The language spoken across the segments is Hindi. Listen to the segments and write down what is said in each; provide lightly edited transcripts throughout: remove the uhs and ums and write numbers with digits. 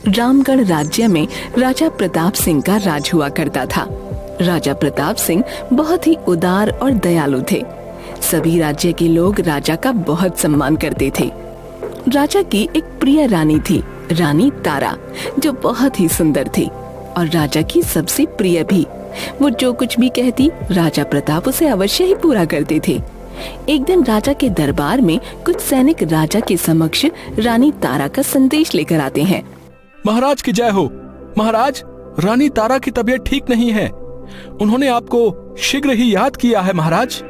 रामगढ़ राज्य में राजा प्रताप सिंह का राज हुआ करता था। राजा प्रताप सिंह बहुत ही उदार और दयालु थे। सभी राज्य के लोग राजा का बहुत सम्मान करते थे। राजा की एक प्रिय रानी थी, रानी तारा, जो बहुत ही सुंदर थी और राजा की सबसे प्रिय भी। वो जो कुछ भी कहती, राजा प्रताप उसे अवश्य ही पूरा करते थे। एक दिन राजा के दरबार में कुछ सैनिक राजा के समक्ष रानी तारा का संदेश लेकर आते हैं। महाराज की जय हो। महाराज, रानी तारा की तबीयत ठीक नहीं है। उन्होंने आपको शीघ्र ही याद किया है महाराज।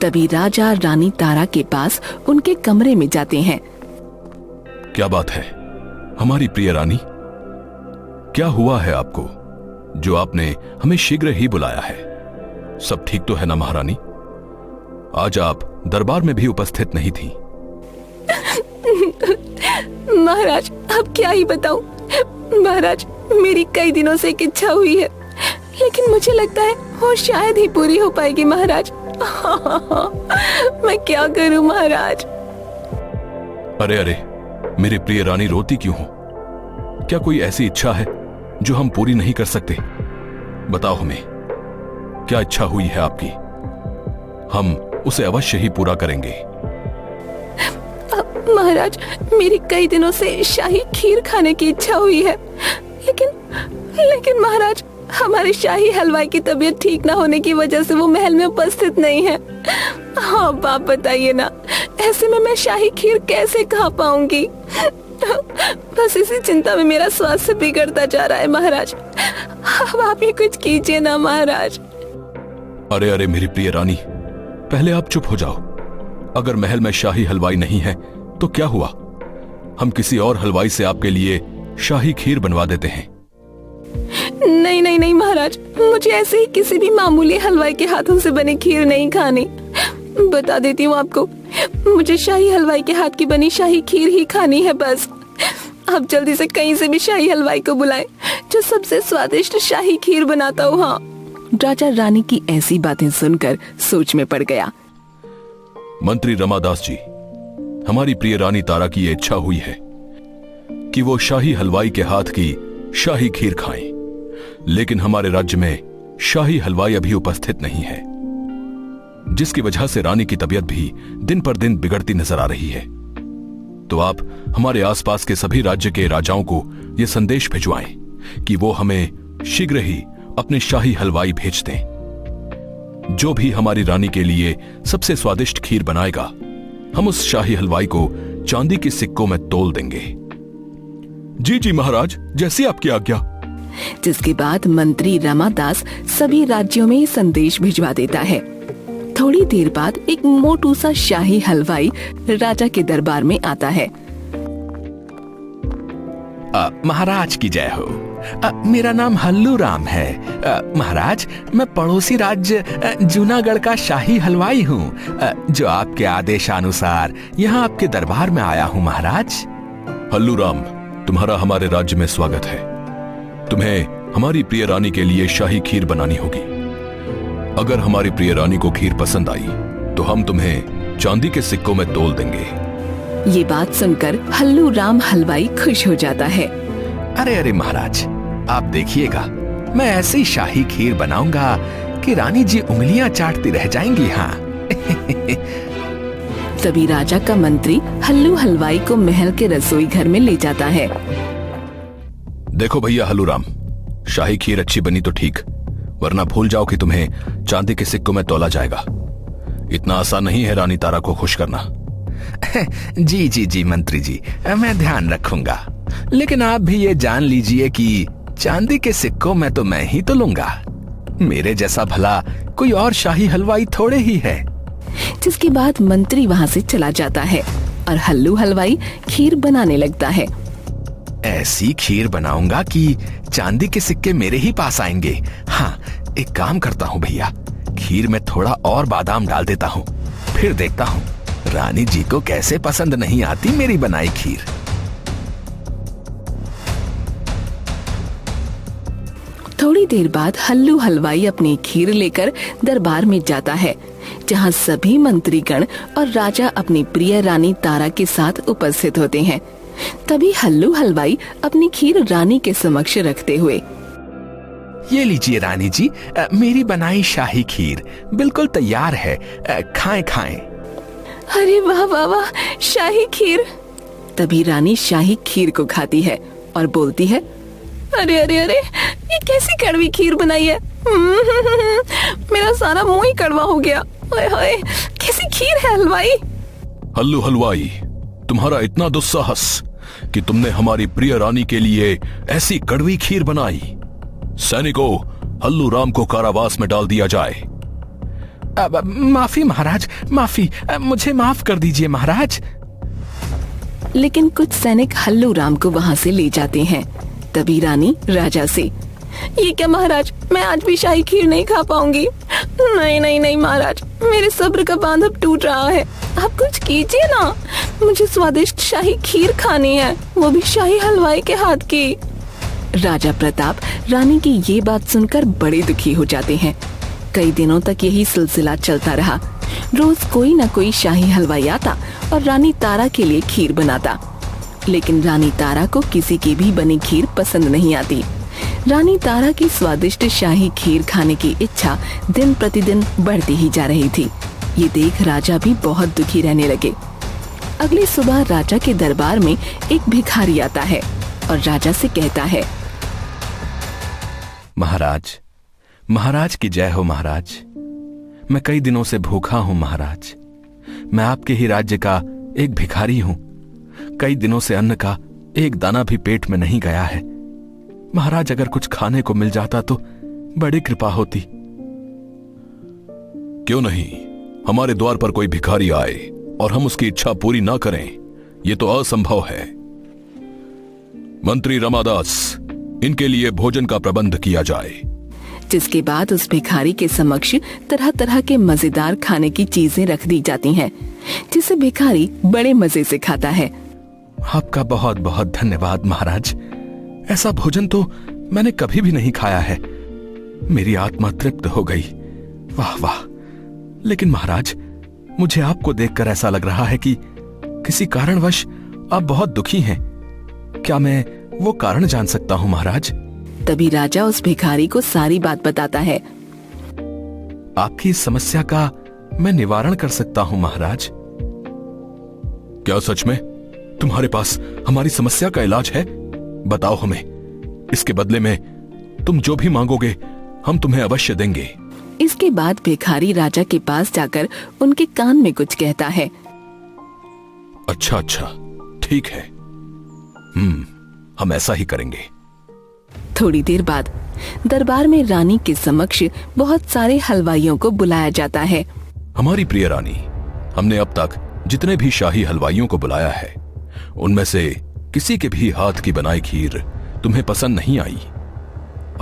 तभी राजा रानी तारा के पास उनके कमरे में जाते हैं। क्या बात है हमारी प्रिय रानी, क्या हुआ है आपको जो आपने हमें शीघ्र ही बुलाया है? सब ठीक तो है ना महारानी? आज आप दरबार में भी उपस्थित नहीं थी। महाराज, अब क्या ही बताऊं। महाराज, मेरी कई दिनों से एक इच्छा हुई है, लेकिन मुझे लगता है वो शायद ही पूरी हो पाएगी महाराज। मैं क्या करूं महाराज? अरे अरे, मेरी प्रिय रानी रोती क्यों हो? क्या कोई ऐसी इच्छा है जो हम पूरी नहीं कर सकते? बताओ हमें, क्या इच्छा हुई है आपकी? हम उसे अवश्य ही पूरा करेंगे। महाराज, मेरी कई दिनों से शाही खीर खाने की इच्छा हुई है, लेकिन महाराज, हमारे शाही हलवाई की तबीयत ठीक ना होने की वजह से वो महल में उपस्थित नहीं है। हाँ, आप बताइए ना, ऐसे में मैं शाही खीर कैसे खा पाऊंगी? बस इसी चिंता में मेरा स्वास्थ्य बिगड़ता जा रहा है महाराज। अब आप ही कुछ कीजिए ना महाराज। अरे अरे मेरी प्रिय रानी, पहले आप चुप हो जाओ। अगर महल में शाही हलवाई नहीं है तो क्या हुआ? हम किसी और हलवाई से आपके लिए शाही खीर बनवा देते हैं। नहीं नहीं नहीं महाराज, मुझे ऐसे ही किसी भी मामूली हलवाई के हाथों से बनी खीर नहीं खानी। बता देती हूँ आपको, मुझे शाही हलवाई के हाथ की बनी शाही खीर ही खानी है बस। आप जल्दी से कहीं से भी शाही हलवाई को बुलाएं जो सबसे स्वादिष्ट शाही खीर बनाता हो। हाँ। राजा रानी की ऐसी बातें सुनकर सोच में पड़ गया। मंत्री रमादास जी, हमारी प्रिय रानी तारा की ये इच्छा हुई है कि वो शाही हलवाई के हाथ की शाही खीर खाएं, लेकिन हमारे राज्य में शाही हलवाई अभी उपस्थित नहीं है, जिसकी वजह से रानी की तबीयत भी दिन पर दिन बिगड़ती नजर आ रही है। तो आप हमारे आसपास के सभी राज्य के राजाओं को यह संदेश भिजवाएं कि वो हमें शीघ्र ही अपने शाही हलवाई भेज दें। जो भी हमारी रानी के लिए सबसे स्वादिष्ट खीर बनाएगा, हम उस शाही हलवाई को चांदी के सिक्कों में तोल देंगे। जी जी महाराज, जैसी आपकी आज्ञा। जिसके बाद मंत्री रमादास सभी राज्यों में संदेश भिजवा देता है। थोड़ी देर बाद एक मोटू सा शाही हलवाई राजा के दरबार में आता है। महाराज की जय हो। मेरा नाम हल्लू राम है। महाराज, मैं पड़ोसी राज्य जूनागढ़ का शाही हलवाई हूँ, जो आपके आदेशानुसार यहाँ आपके दरबार में आया हूँ महाराज। हल्लू राम, तुम्हारा हमारे राज्य में स्वागत है। तुम्हें हमारी प्रिय रानी के लिए शाही खीर बनानी होगी। अगर हमारी प्रिय रानी को खीर पसंद आई तो हम तुम्हें चांदी के सिक्कों में तोल देंगे। ये बात सुनकर हल्लू राम हलवाई खुश हो जाता है। अरे अरे महाराज, आप देखिएगा, मैं ऐसी शाही खीर बनाऊंगा कि रानी जी उंगलियां चाटती रह जाएंगी। हाँ। तभी राजा का मंत्री हल्लू हलवाई को महल के रसोई घर में ले जाता है। देखो भैया हल्लू राम, शाही खीर अच्छी बनी तो ठीक, वरना भूल जाओ कि तुम्हें चांदी के सिक्कों में तोला जाएगा। इतना आसान नहीं है रानी तारा को खुश करना। जी जी जी मंत्री जी, मैं ध्यान रखूंगा, लेकिन आप भी ये जान लीजिए कि चांदी के सिक्कों में तो मैं ही तो लूंगा। मेरे जैसा भला कोई और शाही हलवाई थोड़े ही है। जिसके बाद मंत्री वहाँ से चला जाता है और हल्लू हलवाई खीर बनाने लगता है। ऐसी खीर बनाऊंगा कि चांदी के सिक्के मेरे ही पास आएंगे। हाँ, एक काम करता हूँ भैया, खीर में थोड़ा और बादाम डाल देता हूँ, फिर देखता हूँ रानी जी को कैसे पसंद नहीं आती मेरी बनाई खीर। थोड़ी देर बाद हल्लू हलवाई अपनी खीर लेकर दरबार में जाता है, जहाँ सभी मंत्रीगण और राजा अपनी प्रिय रानी तारा के साथ उपस्थित होते हैं। तभी हल्लू हलवाई अपनी खीर रानी के समक्ष रखते हुए, ये लीजिए रानी जी, मेरी बनाई शाही खीर बिल्कुल तैयार है, खाएं खाएं। अरे वाह वाह वाह, शाही खीर। तभी रानी शाही खीर को खाती है और बोलती है, अरे अरे अरे, ये कैसी कड़वी खीर बनाई है। मेरा सारा मुंह ही कड़वा हो गया। ओए होए, कैसी खीर है हलवाई। हल्लू हलवाई, तुम्हारा इतना दुस्साहस कि तुमने हमारी प्रिय रानी के लिए ऐसी कड़वी खीर बनाई। सैनिकों, हल्लू राम को कारावास में डाल दिया जाए। माफी महाराज, माफी, मुझे माफ कर दीजिए महाराज। लेकिन कुछ सैनिक हल्लू राम को वहाँ से ले जाते हैं। तभी रानी राजा से, ये क्या महाराज, मैं आज भी शाही खीर नहीं खा पाऊंगी। नहीं नहीं नहीं महाराज, मेरे सब्र का बांध अब टूट रहा है। आप कुछ कीजिए ना, मुझे स्वादिष्ट शाही खीर खानी है, वो भी शाही हलवाई के हाथ की। राजा प्रताप रानी की ये बात सुनकर बड़े दुखी हो जाते हैं। कई दिनों तक यही सिलसिला चलता रहा। रोज कोई न कोई शाही हलवाई आता और रानी तारा के लिए खीर बनाता, लेकिन रानी तारा को किसी की भी बनी खीर पसंद नहीं आती। रानी तारा की स्वादिष्ट शाही खीर खाने की इच्छा दिन प्रतिदिन बढ़ती ही जा रही थी। ये देख राजा भी बहुत दुखी रहने लगे। अगली सुबह राजा के दरबार में एक भिखारी आता है और राजा से कहता है, महाराज, महाराज की जय हो महाराज। मैं कई दिनों से भूखा हूं महाराज। मैं आपके ही राज्य का एक भिखारी हूं। कई दिनों से अन्न का एक दाना भी पेट में नहीं गया है। महाराज, अगर कुछ खाने को मिल जाता तो बड़ी कृपा होती। क्यों नहीं, हमारे द्वार पर कोई भिखारी आए और हम उसकी इच्छा पूरी ना करें, ये तो असंभव है। मंत्री रमादास, इनके लिए भोजन का प्रबंध किया जाए। जिसके बाद उस भिखारी के समक्ष तरह तरह के मजेदार खाने की चीजें रख दी जाती हैं, जिसे भिखारी बड़े मजे से खाता है। आपका बहुत बहुत धन्यवाद महाराज। ऐसा भोजन तो मैंने कभी भी नहीं खाया है। मेरी आत्मा तृप्त हो गई। वाह वाह। लेकिन महाराज, मुझे आपको देखकर ऐसा लग रहा है कि किसी कारणवश आप बहुत दुखी हैं। क्या मैं वो कारण जान सकता हूँ महाराज? तभी राजा उस भिखारी को सारी बात बताता है। आपकी इस समस्या का मैं निवारण कर सकता हूँ महाराज। क्या सच में तुम्हारे पास हमारी समस्या का इलाज है? बताओ हमें। इसके बदले में तुम जो भी मांगोगे हम तुम्हें अवश्य देंगे। इसके बाद भिखारी राजा के पास जाकर उनके कान में कुछ कहता है। अच्छा अच्छा, ठीक है, हम ऐसा ही करेंगे। थोड़ी देर बाद दरबार में रानी के समक्ष बहुत सारे हलवाइयों को बुलाया जाता है। हमारी प्रिय रानी, हमने अब तक जितने भी शाही हलवाइयों को बुलाया है, उनमें से किसी के भी हाथ की बनाई खीर तुम्हें पसंद नहीं आई।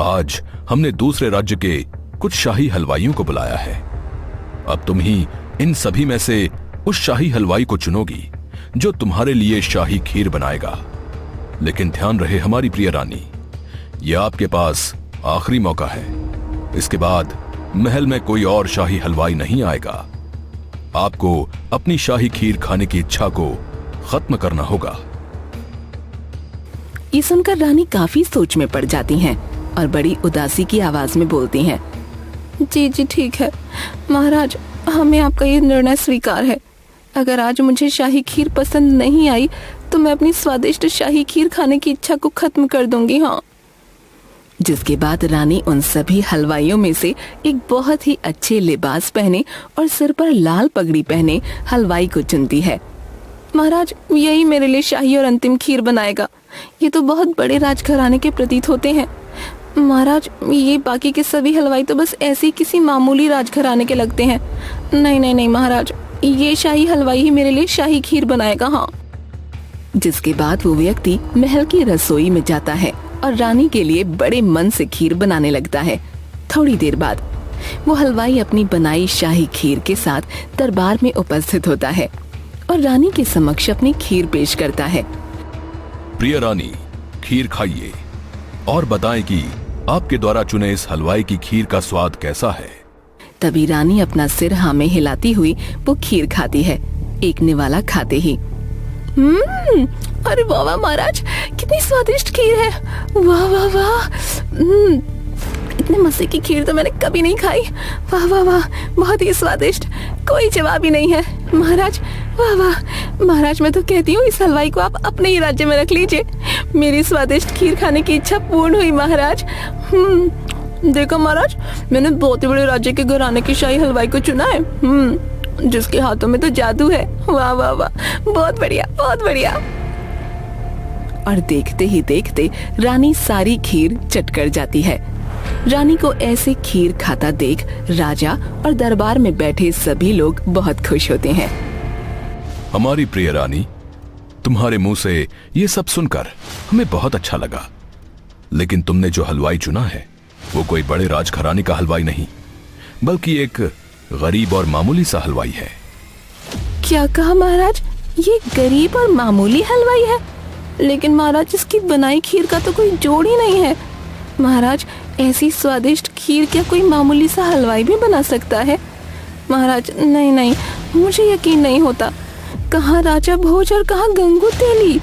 आज हमने दूसरे राज्य के कुछ शाही हलवाइयों को बुलाया है। अब तुम ही इन सभी में से उस शाही हलवाई को चुनोगी जो तुम्हारे लिए शाही खीर बनाएगा। लेकिन ध्यान रहे हमारी प्रिय रानी, यह आपके पास आखिरी मौका है। इसके बाद महल में कोई और शाही हलवाई नहीं आएगा। आपको अपनी शाही खीर खाने की इच्छा को खत्म करना होगा। ये सुनकर रानी काफी सोच में पड़ जाती हैं और बड़ी उदासी की आवाज में बोलती हैं। जी जी ठीक है महाराज, हमें आपका ये निर्णय स्वीकार है। अगर आज मुझे शाही खीर पसंद नहीं आई तो मैं अपनी स्वादिष्ट शाही खीर खाने की इच्छा को खत्म कर दूंगी। हाँ। जिसके बाद रानी उन सभी हलवाइयों में से एक बहुत ही अच्छे लिबास पहने और सिर पर लाल पगड़ी पहने हलवाई को चुनती है। महाराज, यही मेरे लिए शाही और अंतिम खीर बनाएगा। ये तो बहुत बड़े राजघराने के प्रतीत होते हैं। महाराज, ये बाकी के सभी हलवाई तो बस ऐसे ही किसी मामूली राजघराने के लगते हैं। नहीं नहीं नहीं महाराज, ये शाही हलवाई ही मेरे लिए शाही खीर बनाएगा। हाँ। जिसके बाद वो व्यक्ति महल की रसोई में जाता है और रानी के लिए बड़े मन से खीर बनाने लगता है। थोड़ी देर बाद वो हलवाई अपनी बनाई शाही खीर के साथ दरबार में उपस्थित होता है और रानी के समक्ष अपनी खीर पेश करता है। प्रिय रानी, खीर खाइए और बताएं कि आपके द्वारा चुने इस हलवाई की खीर का स्वाद कैसा है। तभी रानी अपना सिर हाँ में हिलाती हुई वो खीर खाती है। एक निवाला खाते ही अरे वाह वाह महाराज, कितनी स्वादिष्ट खीर है। वाह वाह वाह, इतने मजे की खीर तो मैंने कभी नहीं खाई। वाह वाह वाह, बहुत ही स्वादिष्ट, कोई जवाब ही नहीं है महाराज। वाह वाह महाराज, मैं तो कहती हूँ इस हलवाई को आप अपने ही राज्य में रख लीजिए। मेरी स्वादिष्ट खीर खाने की इच्छा पूर्ण हुई महाराज। देखो महाराज, मैंने बहुत ही बड़े राज्य के घराने के शाही हलवाई को चुना है, जिसके हाथों में तो जादू है। वाह वाह वाह, बहुत बढ़िया बहुत बढ़िया। और देखते ही देखते रानी सारी खीर चट कर जाती है। रानी को ऐसे खीर खाता देख राजा और दरबार में बैठे सभी लोग बहुत खुश होते हैं। हमारी प्रिय रानी, तुम्हारे मुंह से ये सब सुनकर हमें बहुत अच्छा लगा, लेकिन तुमने जो हलवाई चुना है वो कोई बड़े राजघराने का हलवाई नहीं, बल्कि एक गरीब और मामूली सा हलवाई है। क्या कहा महाराज? ये गरीब और मामूली हलवाई है? लेकिन महाराज, इसकी बनाई खीर का तो कोई जोड़ ही नहीं है। महाराज, ऐसी स्वादिष्ट खीर क्या कोई मामूली सा हलवाई भी बना सकता है? महाराज, नहीं नहीं, मुझे यकीन नहीं होता। कहाँ राजा भोज और कहाँ गंगू तेली,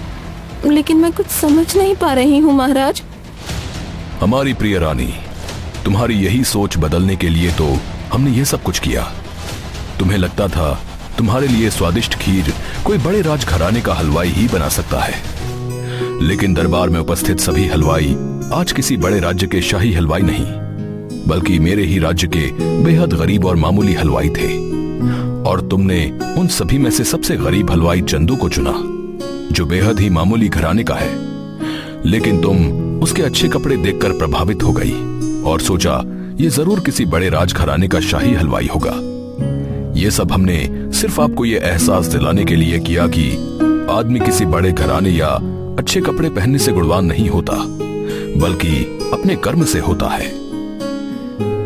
लेकिन मैं कुछ समझ नहीं पा रही हूँ महाराज। हमारी प्रिय रानी, तुम्हारी यही सोच बदलने के लिए तो हमने ये सब कुछ किया। तुम्हें लगता था तुम्हारे लिए स्वादिष्ट खीर कोई बड़े राजघराने का हलवाई ही बना सकता है, लेकिन दरबार में उपस्थित सभी हलवाई आज किसी बड़े राज्य के शाही हलवाई नहीं, बल्कि मेरे ही राज्य के बेहद गरीब और मामूली हलवाई थे। और तुमने उन सभी में से सबसे गरीब हलवाई चंदू को चुना, जो बेहद ही मामूली घराने का है, लेकिन तुम उसके अच्छे कपड़े देखकर प्रभावित हो गई और सोचा ये जरूर किसी बड़े राजघराने का शाही हलवाई होगा। ये सब हमने सिर्फ आपको ये एहसास दिलाने के लिए किया कि आदमी किसी बड़े घराने या अच्छे कपड़े पहनने से गुणवान नहीं होता, बल्कि अपने कर्म से होता है।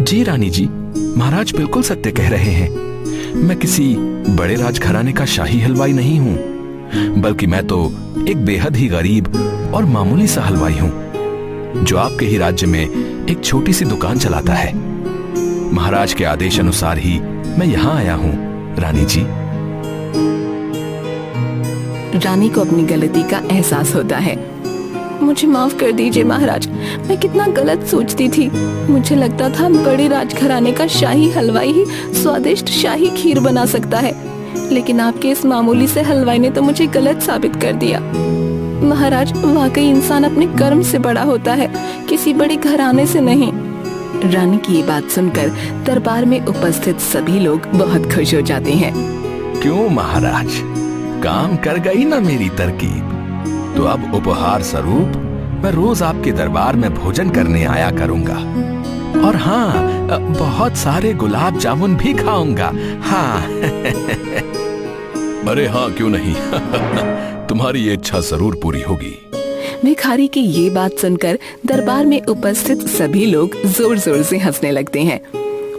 जी रानी जी, महाराज बिल्कुल सत्य कह रहे हैं। मैं किसी बड़े राजघराने का शाही हलवाई नहीं हूँ, बल्कि मैं तो एक बेहद ही गरीब और मामूली सा हलवाई हूँ, जो आपके ही राज्य में एक छोटी सी दुकान चलाता है। महाराज के आदेश अनुसार ही मैं यहाँ आया हूँ रानी जी। रानी को अपनी गलती का एहसास होता है। मुझे माफ कर दीजिए महाराज, मैं कितना गलत सोचती थी। मुझे लगता था बड़े राजघराने का शाही हलवाई ही स्वादिष्ट शाही खीर बना सकता है, लेकिन आपके इस मामूली से हलवाई ने तो मुझे गलत साबित कर दिया। महाराज, वाकई इंसान अपने कर्म से बड़ा होता है, किसी बड़े घराने से नहीं। रानी की ये बात सुनकर दरबार में उपस्थित सभी लोग बहुत खुश हो जाते हैं। क्यों महाराज, काम कर गई ना मेरी तरकीब। तो अब उपहार स्वरूप मैं रोज आपके दरबार में भोजन करने आया करूंगा, और हाँ, बहुत सारे गुलाब जामुन भी खाऊंगा। हाँ। अरे हाँ, क्यों नहीं। तुम्हारी ये इच्छा जरूर पूरी होगी। भिखारी की ये बात सुनकर दरबार में उपस्थित सभी लोग जोर जोर से हंसने लगते हैं,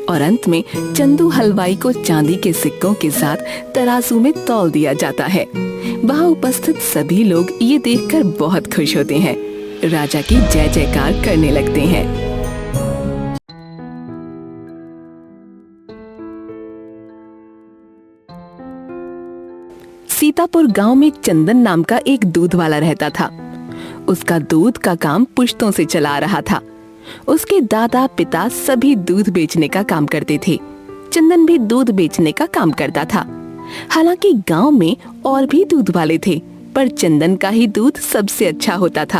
और अंत में चंदू हलवाई को चांदी के सिक्कों के साथ तराजू में तौल दिया जाता है। वहाँ उपस्थित सभी लोग ये देखकर बहुत खुश होते हैं, राजा की जय जयकार करने लगते हैं। सीतापुर गांव में चंदन नाम का एक दूध वाला रहता था। उसका दूध का काम पुश्तों से चला आ रहा था। उसके दादा पिता सभी दूध बेचने का काम करते थे। चंदन भी दूध बेचने का काम करता था। हालांकि गांव में और भी दूध वाले थे, पर चंदन का ही दूध सबसे अच्छा होता था।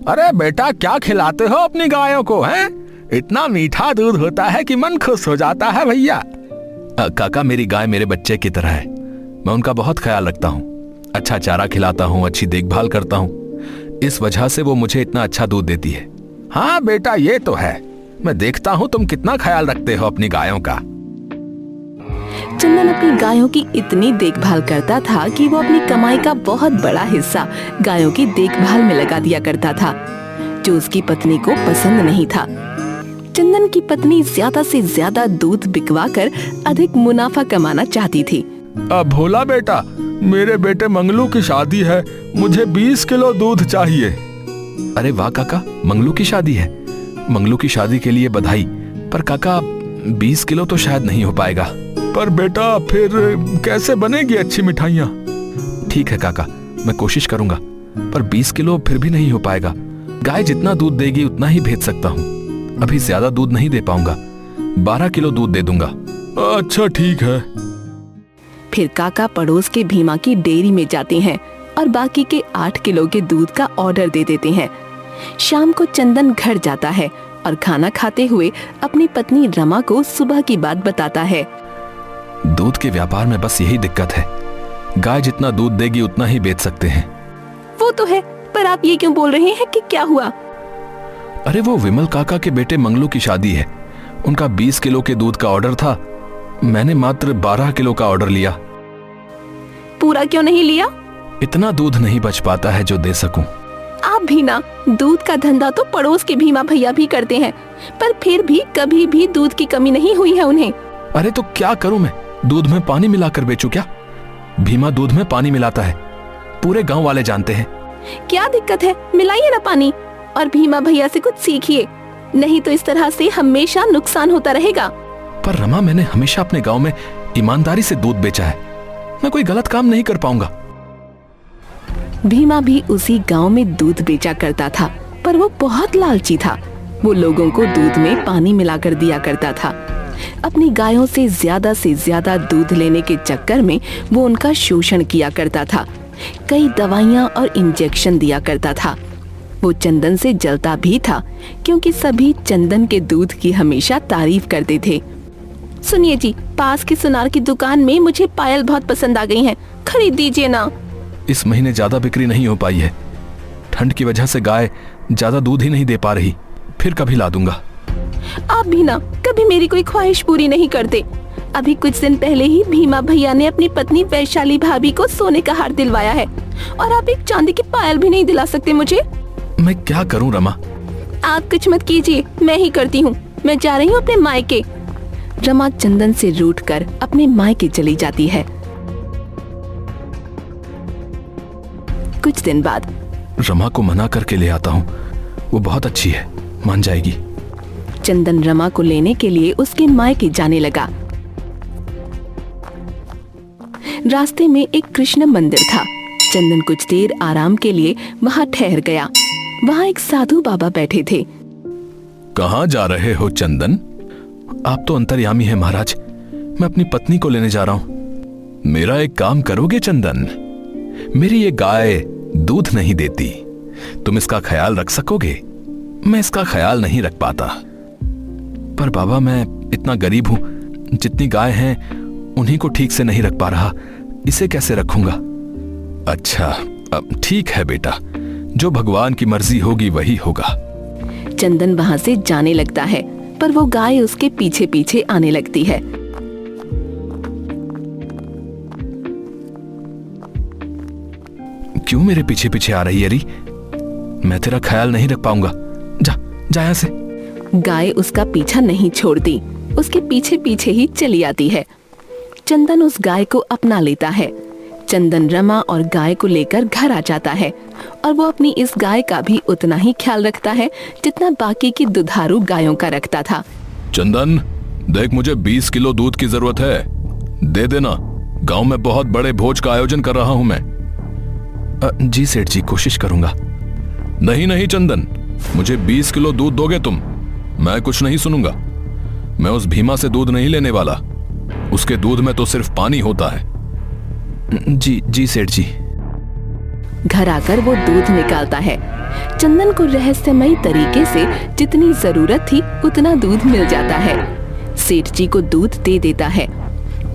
अरे बेटा, क्या खिलाते हो अपनी गायों को, हैं? इतना मीठा दूध होता है कि मन खुश हो जाता है भैया। काका, मेरी गाय मेरे बच्चे की तरह है। मैं उनका बहुत ख्याल रखता हूँ, अच्छा चारा खिलाता हूँ, अच्छी देखभाल करता हूँ। इस वजह से वो मुझे इतना अच्छा दूध देती है। हाँ बेटा, ये तो है। मैं देखता हूँ तुम कितना ख्याल रखते हो अपनी गायों का। चंदन अपनी गायों की इतनी देखभाल करता था कि वो अपनी कमाई का बहुत बड़ा हिस्सा गायों की देखभाल में लगा दिया करता था, जो उसकी पत्नी को पसंद नहीं था। चंदन की पत्नी ज्यादा से ज्यादा दूध बिकवा कर अधिक मुनाफा कमाना चाहती थी। भोला बेटा, मेरे बेटे मंगलू की शादी है, मुझे 20 किलो दूध चाहिए। अरे वाह काका, मंगलू की शादी है। मंगलू की शादी के लिए बधाई, पर काका 20 किलो तो शायद नहीं हो पाएगा। पर बेटा, फिर कैसे बनेगी अच्छी मिठाइयाँ? ठीक है काका, मैं कोशिश करूंगा, पर 20 किलो फिर भी नहीं हो पाएगा। गाय जितना दूध देगी उतना ही भेज सकता हूँ। अभी ज्यादा दूध नहीं दे पाऊंगा, 12 किलो दूध दे दूंगा। अच्छा ठीक है। फिर काका पड़ोस के भीमा की डेयरी में जाते हैं और बाकी के 8 किलो के दूध का ऑर्डर दे देते हैं। शाम को चंदन घर जाता है और खाना खाते हुए अपनी पत्नी रमा को सुबह की बात बताता है। दूध के व्यापार में बस यही दिक्कत है, गाय जितना दूध देगी उतना ही बेच सकते हैं। वो तो है, पर आप ये क्यों बोल रहे हैं कि क्या हुआ? अरे वो विमल काका के बेटे मंगलू की शादी है, उनका 20 किलो के दूध का ऑर्डर था, मैंने मात्र 12 किलो का ऑर्डर लिया। पूरा क्यों नहीं लिया? इतना दूध नहीं बच पाता है जो दे सकूं। आप भी ना, दूध का धंधा तो पड़ोस के भीमा भैया भी करते हैं, पर फिर भी कभी भी दूध की कमी नहीं हुई है उन्हें। अरे तो क्या करूं मैं, दूध में पानी मिलाकर बेचूं क्या? भीमा दूध में पानी मिलाता है, पूरे गांव वाले जानते हैं। क्या दिक्कत है, मिलाइए ना पानी और भीमा भैया से कुछ सीखिए, नहीं तो इस तरह से हमेशा नुकसान होता रहेगा। पर रमा, मैंने हमेशा अपने गांव में ईमानदारी से दूध बेचा है, मैं कोई गलत काम नहीं कर पाऊंगा। भीमा भी उसी गांव में दूध बेचा करता था, पर वो बहुत लालची था। वो लोगों को दूध में पानी मिलाकर दिया करता था। अपनी गायों से ज्यादा दूध लेने के चक्कर में वो उनका शोषण किया करता था। कई दवाइयां और इंजेक्शन दिया करता था। वो चंदन से जलता भी था, क्योंकि सभी चंदन के दूध की हमेशा तारीफ करते थे। सुनिए जी, पास की सुनार की दुकान में मुझे पायल बहुत पसंद आ गई हैं, खरीद दीजिए ना। इस महीने ज्यादा बिक्री नहीं हो पाई है, ठंड की वजह से गाय ज्यादा दूध ही नहीं दे पा रही, फिर कभी ला दूंगा। आप भी ना कभी मेरी कोई ख्वाहिश पूरी नहीं करते। अभी कुछ दिन पहले ही भीमा भैया ने अपनी पत्नी वैशाली भाभी को सोने का हार दिलवाया है, और आप एक चांदी की पायल भी नहीं दिला सकते मुझे। मैं क्या करूं रमा? आप कुछ मत कीजिए, मैं ही करती हूँ। मैं जा रही हूँ अपने मायके। रमा चंदन से रूठकर अपने मायके चली जाती है। कुछ दिन बाद रमा को मना करके ले आता हूँ, वो बहुत अच्छी है, मान जाएगी। चंदन रमा को लेने के लिए उसके मायके जाने लगा। रास्ते में एक कृष्ण मंदिर था। चंदन कुछ देर आराम के लिए वहां ठहर गया। वहां एक साधु बाबा बैठे थे। कहाँ जा रहे हो चंदन? आप तो अंतर्यामी हैं महाराज, मैं अपनी पत्नी को लेने जा रहा हूँ। मेरा एक काम करोगे चंदन? मेरी ये गाय दूध नहीं देती, तुम इसका ख्याल रख सकोगे? मैं इसका ख्याल नहीं रख पाता। पर बाबा, मैं इतना गरीब हूं, जितनी गाय हैं उन्हीं को ठीक से नहीं रख पा रहा, इसे कैसे रखूंगा? अच्छा, अब ठीक है बेटा, जो भगवान की मर्जी होगी वही होगा। चंदन वहां से जाने लगता है, पर वो गाय उसके पीछे पीछे आने लगती है। क्यों मेरे पीछे पीछे आ रही है री? मैं तेरा ख्याल नहीं रख पाऊंगा, जा जा यहाँ से। गाय उसका पीछा नहीं छोड़ती, उसके पीछे पीछे ही चली आती है। चंदन उस गाय को अपना लेता है। चंदन रमा और गाय को लेकर घर आ जाता है, और वो अपनी इस गाय का भी उतना ही ख्याल रखता है जितना बाकी की दुधारू गायों का रखता था। चंदन, देख, मुझे 20 किलो दूध की जरूरत है, दे देना। गांव में बहुत बड़े भोज का आयोजन कर रहा हूं मैं। जी सेठ जी, कोशिश करूंगा। नहीं नहीं चंदन, मुझे 20 किलो दूध दोगे तुम, मैं कुछ नहीं सुनूंगा। मैं उस भीमा से दूध नहीं लेने वाला, उसके दूध में तो सिर्फ पानी होता है। जी जी सेठ जी। घर आकर वो दूध निकालता है। चंदन को रहस्यमयी तरीके से जितनी जरूरत थी उतना दूध मिल जाता है। सेठ जी को दूध दे देता है।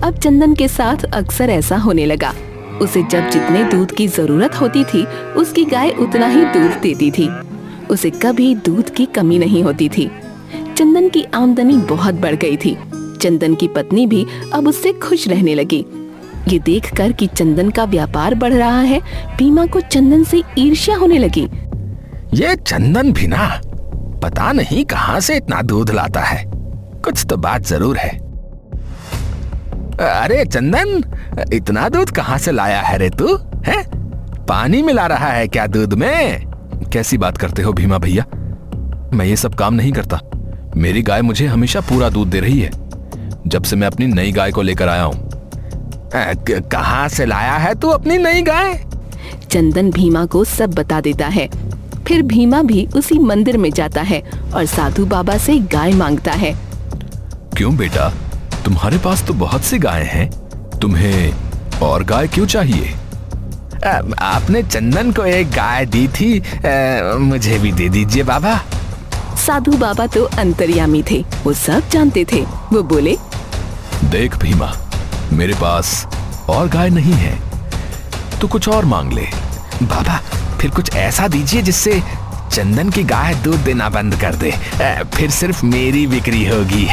अब चंदन के साथ अक्सर ऐसा होने लगा। उसे जब जितने दूध की जरूरत होती थी, उसकी गाय उतना ही दूध देती थी। उसे कभी दूध की कमी नहीं होती थी। चंदन की आमदनी बहुत बढ़ गई थी। चंदन की पत्नी भी अब उससे खुश रहने लगी। ये देखकर कि चंदन का व्यापार बढ़ रहा है, भीमा को चंदन से ईर्ष्या होने लगी। ये चंदन भी ना पता नहीं कहां से इतना दूध लाता है, कुछ तो बात जरूर है। अरे चंदन, इतना दूध कहां से लाया है रे तू? है पानी मिला रहा है क्या दूध में? कैसी बात करते हो भीमा भैया, मैं ये सब काम नहीं करता। मेरी गाय मुझे हमेशा पूरा दूध दे रही है, जब से मैं अपनी नई गाय को लेकर आया हूँ। कहां से लाया है तू अपनी नई गाय? चंदन भीमा को सब बता देता है। फिर भीमा भी उसी मंदिर में जाता है और साधु बाबा से गाय मांगता है। क्यों बेटा, तुम्हारे पास तो बहुत सी गायें हैं, तुम्हें और गाय क्यों चाहिए? आपने चंदन को एक गाय दी थी, मुझे भी दे दीजिए बाबा। साधु बाबा तो अंतर्यामी थे, वो सब जानते थे। वो बोले, देख भीमा, मेरे पास और गाय नहीं है, तो कुछ और मांग ले। बाबा फिर कुछ ऐसा दीजिए जिससे चंदन की गाय दूध देना बंद कर दे, फिर सिर्फ मेरी बिक्री होगी।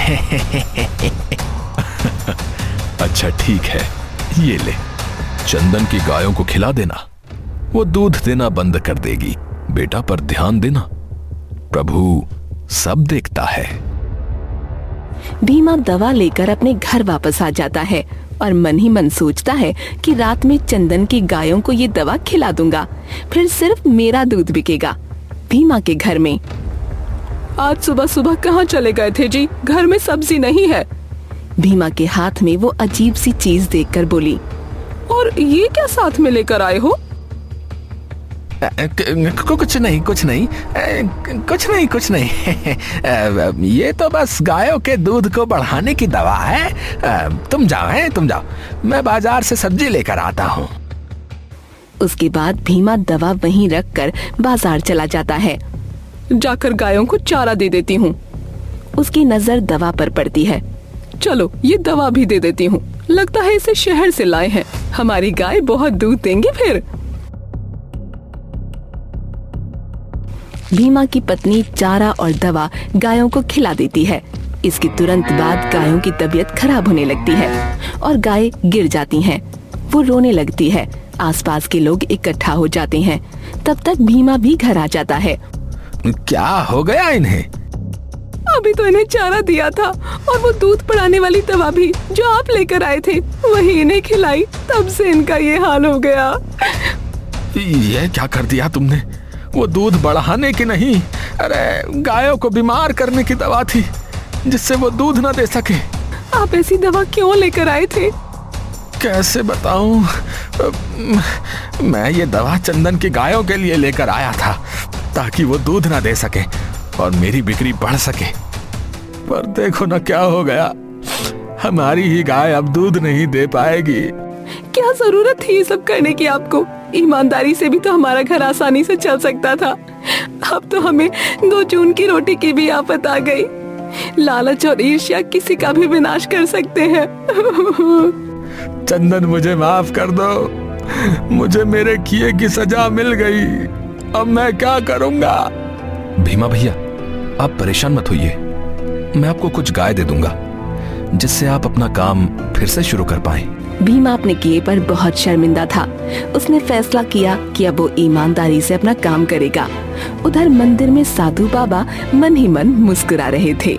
अच्छा ठीक है, ये ले, चंदन की गायों को खिला देना, वो दूध देना बंद कर देगी। बेटा पर ध्यान देना, प्रभु सब देखता है। भीमा दवा लेकर अपने घर वापस आ जाता है और मन ही मन सोचता है कि रात में चंदन की गायों को ये दवा खिला दूंगा, फिर सिर्फ मेरा दूध बिकेगा। भीमा के घर में, आज सुबह सुबह कहाँ चले गए थे जी? घर में सब्जी नहीं है। भीमा के हाथ में वो अजीब सी चीज देखकर बोली, और ये क्या साथ में लेकर आए हो? कुछ नहीं कुछ नहीं, कुछ नहीं कुछ नहीं। ये तो बस गायों के दूध को बढ़ाने की दवा है। तुम जाओ, मैं बाजार से सब्जी लेकर आता हूँ। उसके बाद भीमा दवा वहीं रखकर बाजार चला जाता है। जाकर गायों को चारा दे देती हूँ। उसकी नजर दवा पर पड़ती है। चलो ये दवा भी दे देती हूँ, लगता है इसे शहर से लाए हैं, हमारी गाय बहुत दूध देंगी। फिर भीमा की पत्नी चारा और दवा गायों को खिला देती है। इसके तुरंत बाद गायों की तबीयत खराब होने लगती है और गाय गिर जाती हैं। वो रोने लगती है। आसपास के लोग इकट्ठा हो जाते हैं। तब तक भीमा भी घर आ जाता है। क्या हो गया इन्हें? अभी तो इन्हें चारा दिया था और वो दूध बढ़ाने वाली दवा भी जो आप लेकर आए थे वही इन्हें खिलाई, तब से इनका ये हाल हो गया। ये क्या कर दिया तुमने? वो दूध बढ़ाने की नहीं, अरे गायों को बीमार करने की दवा थी जिससे वो दूध ना दे सके। आप ऐसी दवा क्यों लेकर आए थे? कैसे बताऊं? मैं ये दवा चंदन की गायों के लिए लेकर आया था ताकि वो दूध ना दे सके और मेरी बिक्री बढ़ सके। पर देखो ना क्या हो गया, हमारी ही गाय अब दूध नहीं दे पाएगी। क्या जरूरत थी ये सब करने की आपको? ईमानदारी से भी तो हमारा घर आसानी से चल सकता था। अब तो हमें 2 जून की रोटी की भी आफत आ गई। लालच और ईर्ष्या किसी का भी विनाश कर सकते हैं। चंदन मुझे माफ कर दो, मुझे मेरे किए की सजा मिल गई, अब मैं क्या करूंगा? भीमा भैया, आप परेशान मत होइए, मैं आपको कुछ गाय दे दूंगा जिससे आप अपना काम फिर से शुरू कर पाएं। भीमा अपने किए पर बहुत शर्मिंदा था। उसने फैसला किया कि अब वो ईमानदारी से अपना काम करेगा। उधर मंदिर में साधु बाबा मन ही मन मुस्कुरा रहे थे।